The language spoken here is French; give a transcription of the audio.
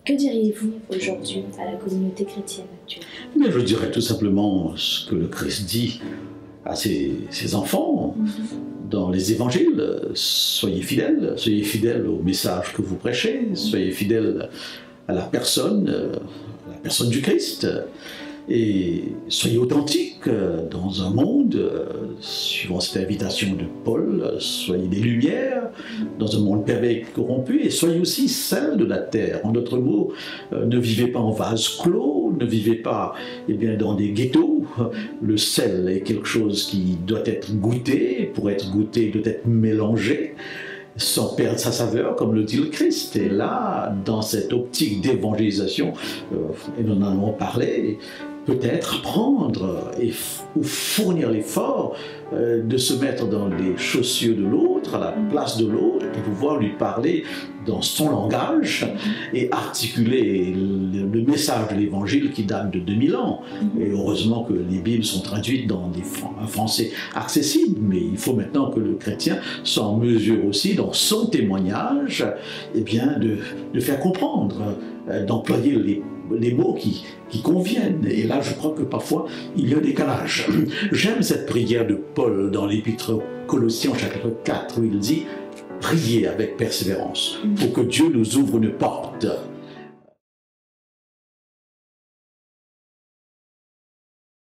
Que diriez-vous aujourd'hui à la communauté chrétienne actuelle? Mais je dirais tout simplement ce que le Christ dit à ses enfants dans les évangiles. Soyez fidèles au message que vous prêchez, soyez fidèles à la personne du Christ. Et soyez authentiques dans un monde, suivant cette invitation de Paul, soyez des lumières dans un monde pervers et corrompu, et soyez aussi sel de la terre. En d'autres mots, ne vivez pas en vase clos, ne vivez pas dans des ghettos. Le sel est quelque chose qui doit être goûté, pour être goûté, il doit être mélangé, sans perdre sa saveur, comme le dit le Christ. Et là, dans cette optique d'évangélisation, et nous en avons parlé, peut-être apprendre ou fournir l'effort de se mettre dans les chaussures de l'autre, à la place de l'autre, pour pouvoir lui parler dans son langage et articuler le message de l'Évangile qui date de 2000 ans. Et heureusement que les Bibles sont traduites dans un français accessible, mais il faut maintenant que le chrétien soit en mesure aussi, dans son témoignage, de faire comprendre, d'employer les mots qui conviennent. Et là, je crois que parfois, il y a un décalage. J'aime cette prière de Paul dans l'Épître aux Colossiens, chapitre 4, où il dit « Priez avec persévérance pour que Dieu nous ouvre une porte